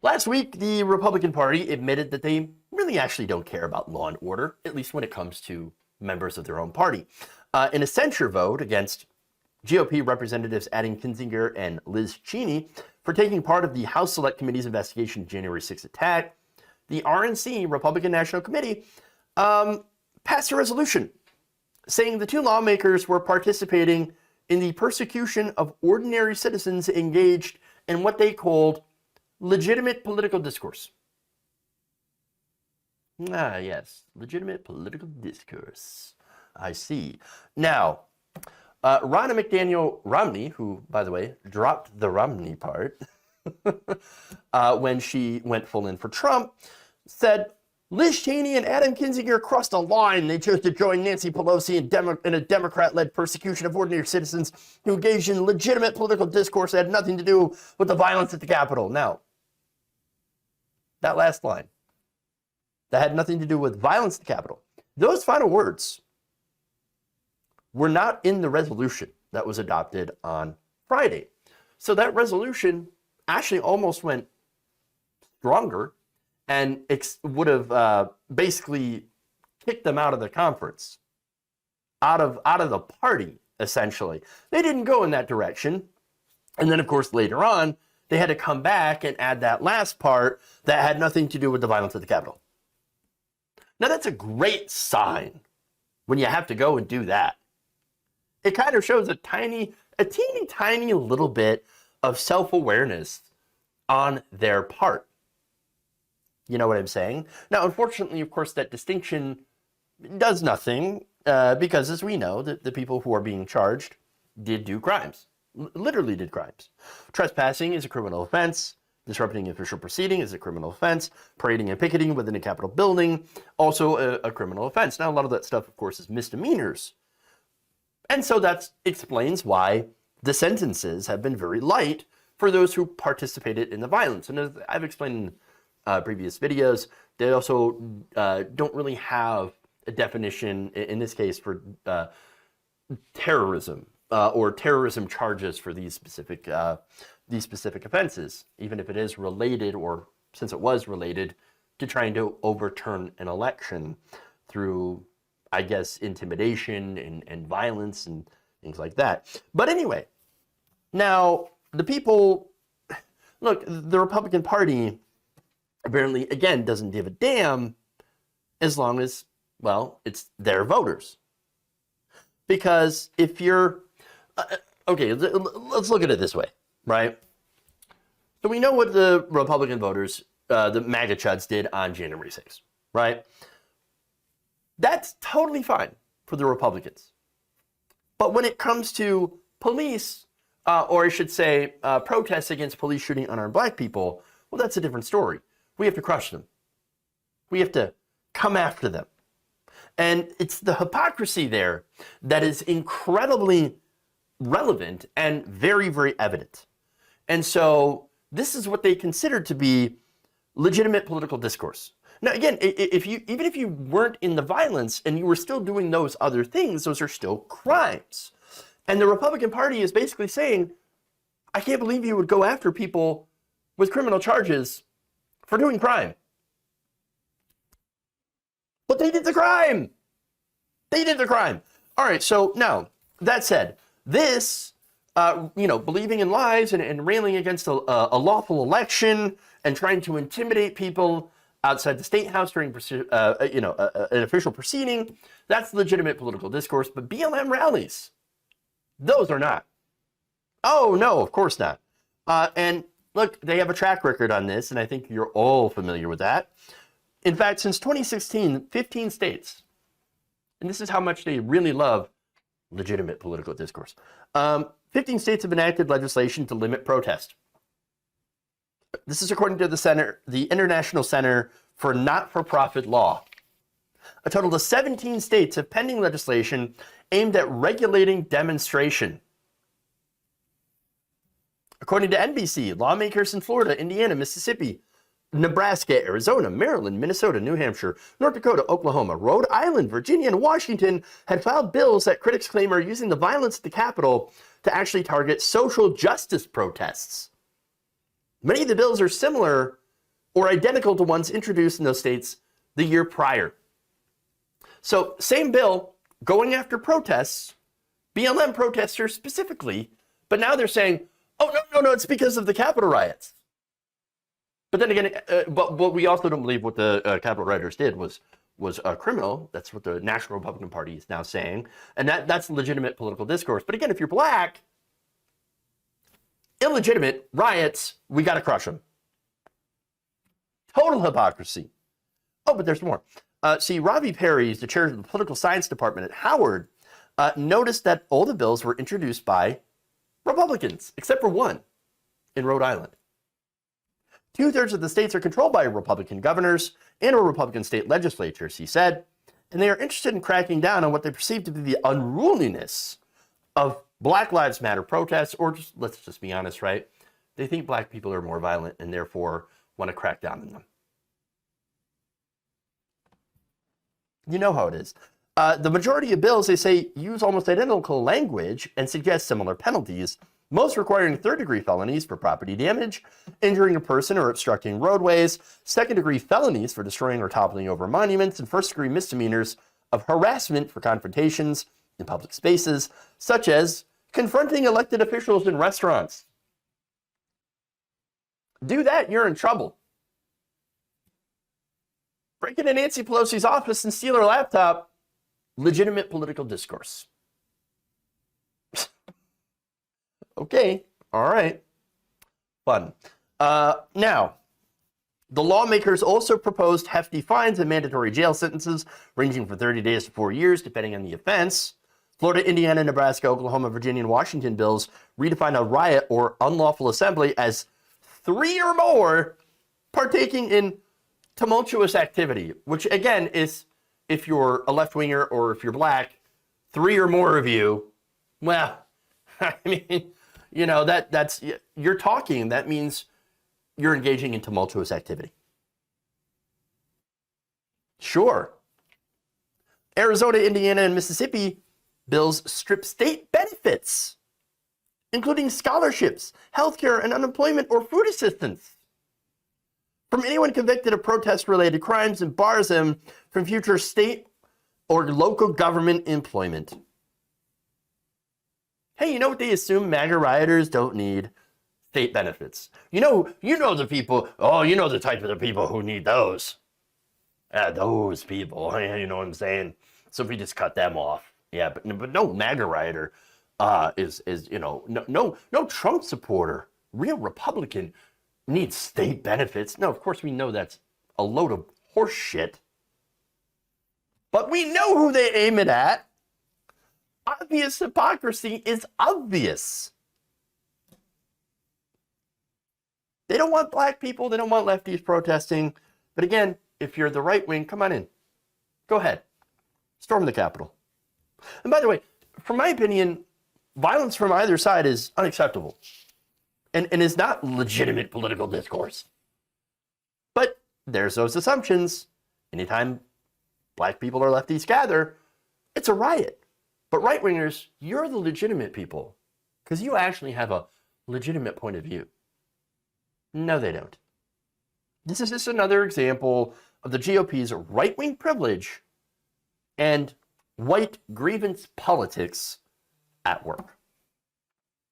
Last week, the Republican Party admitted that they really actually don't care about law and order, at least when it comes to members of their own party. In a censure vote against GOP representatives Adam Kinzinger and Liz Cheney for taking part of the House Select Committee's investigation of January 6th attack, the RNC, Republican National Committee, passed a resolution saying the two lawmakers were participating in the persecution of ordinary citizens engaged in what they called legitimate political discourse. Ah, yes, legitimate political discourse. I see. Now, Ronna McDaniel Romney, who, by the way, dropped the Romney part when she went full in for Trump, said Liz Cheney and Adam Kinzinger crossed a line. They chose to join Nancy Pelosi in a Democrat-led persecution of ordinary citizens who engaged in legitimate political discourse that had nothing to do with the violence at the Capitol. Now, that last line, that had nothing to do with violence at the Capitol, those final words were not in the resolution that was adopted on Friday. So that resolution actually almost went stronger and would have basically kicked them out of the conference, out of the party, essentially. They didn't go in that direction. And then, of course, later on, they had to come back and add that last part that had nothing to do with the violence at the Capitol. Now, that's a great sign when you have to go and do that. It kind of shows a teeny tiny little bit of self-awareness on their part. You know what I'm saying? Now, unfortunately, of course, that distinction does nothing because, as we know, the people who are being charged did do crimes, literally did crimes. Trespassing is a criminal offense. Disrupting official proceeding is a criminal offense. Parading and picketing within a Capitol building, also a criminal offense. Now, a lot of that stuff, of course, is misdemeanors. And so that explains why the sentences have been very light for those who participated in the violence. And as I've explained in previous videos, they also don't really have a definition, in this case, for terrorism or terrorism charges for these specific offenses, even if it is related, or since it was related, to trying to overturn an election through, I guess, intimidation and violence and things like that. But anyway, now the people, look, the Republican Party apparently, again, doesn't give a damn as long as, well, it's their voters. Because if you're, okay, let's look at it this way, right? So we know what the Republican voters, the MAGA chuds, did on January 6th, right? That's totally fine for the Republicans. But when it comes to police, or I should say protests against police shooting unarmed black people, well, that's a different story. We have to crush them. We have to come after them. And it's the hypocrisy there that is incredibly relevant and very, very evident. And so this is what they consider to be legitimate political discourse. Now, again, even if you weren't in the violence and you were still doing those other things, those are still crimes. And the Republican Party is basically saying, I can't believe you would go after people with criminal charges for doing crime. But they did the crime. They did the crime. All right, so now, that said, this, believing in lies and railing against a lawful election and trying to intimidate people outside the State House during, an official proceeding, that's legitimate political discourse. But BLM rallies, those are not. Oh, no, of course not. And look, they have a track record on this, and I think you're all familiar with that. In fact, since 2016, 15 states, and this is how much they really love legitimate political discourse, 15 states have enacted legislation to limit protest. This is according to the International Center for Not-for-Profit Law. A total of 17 states have pending legislation aimed at regulating demonstration. According to NBC, lawmakers in Florida, Indiana, Mississippi, Nebraska, Arizona, Maryland, Minnesota, New Hampshire, North Dakota, Oklahoma, Rhode Island, Virginia, and Washington had filed bills that critics claim are using the violence at the Capitol to actually target social justice protests. Many of the bills are similar or identical to ones introduced in those states the year prior. So same bill going after protests, BLM protesters specifically, but now they're saying, oh, no, it's because of the Capitol riots. But then again, but we also don't believe what the Capitol rioters did was criminal. That's what the National Republican Party is now saying. And that's legitimate political discourse. But again, if you're black, illegitimate riots, we got to crush them. Total hypocrisy. Oh, but there's more. See, Ravi Perry is the chair of the political science department at Howard, noticed that all the bills were introduced by Republicans, except for one in Rhode Island. 2/3 of the states are controlled by Republican governors and or Republican state legislatures, he said, and they are interested in cracking down on what they perceive to be the unruliness of Black Lives Matter protests, or just, let's just be honest, right? They think black people are more violent and therefore want to crack down on them. You know how it is. The majority of bills, they say, use almost identical language and suggest similar penalties, most requiring third-degree felonies for property damage, injuring a person or obstructing roadways, second-degree felonies for destroying or toppling over monuments, and first-degree misdemeanors of harassment for confrontations in public spaces, such as confronting elected officials in restaurants. Do that, you're in trouble. Break into Nancy Pelosi's office and steal her laptop. Legitimate political discourse. Okay, all right. Fun. Now, the lawmakers also proposed hefty fines and mandatory jail sentences ranging from 30 days to 4 years, depending on the offense. Florida, Indiana, Nebraska, Oklahoma, Virginia, and Washington bills redefine a riot or unlawful assembly as 3 or more partaking in tumultuous activity, which again is, if you're a left-winger or if you're black, 3 or more of you, well, I mean, you know, that's, you're talking, that means you're engaging in tumultuous activity. Sure. Arizona, Indiana, and Mississippi bills strip state benefits, including scholarships, healthcare, and unemployment or food assistance, from anyone convicted of protest-related crimes and bars them from future state or local government employment. Hey, you know what they assume MAGA rioters don't need? State benefits. You know the people, you know the type of the people who need those. Those people, you know what I'm saying? So if we just cut them off. Yeah, but no MAGA rioter is you know, no Trump supporter, real Republican needs state benefits. No, of course we know that's a load of horse shit. But we know who they aim it at. Obvious hypocrisy is obvious. They don't want black people. They don't want lefties protesting. But again, if you're the right wing, come on in. Go ahead. Storm the Capitol. And by the way, from my opinion, violence from either side is unacceptable and is not legitimate political discourse. But there's those assumptions. Anytime black people or lefties gather, it's a riot. But right-wingers, you're the legitimate people because you actually have a legitimate point of view. No, they don't. This is just another example of the GOP's right-wing privilege and white grievance politics at work.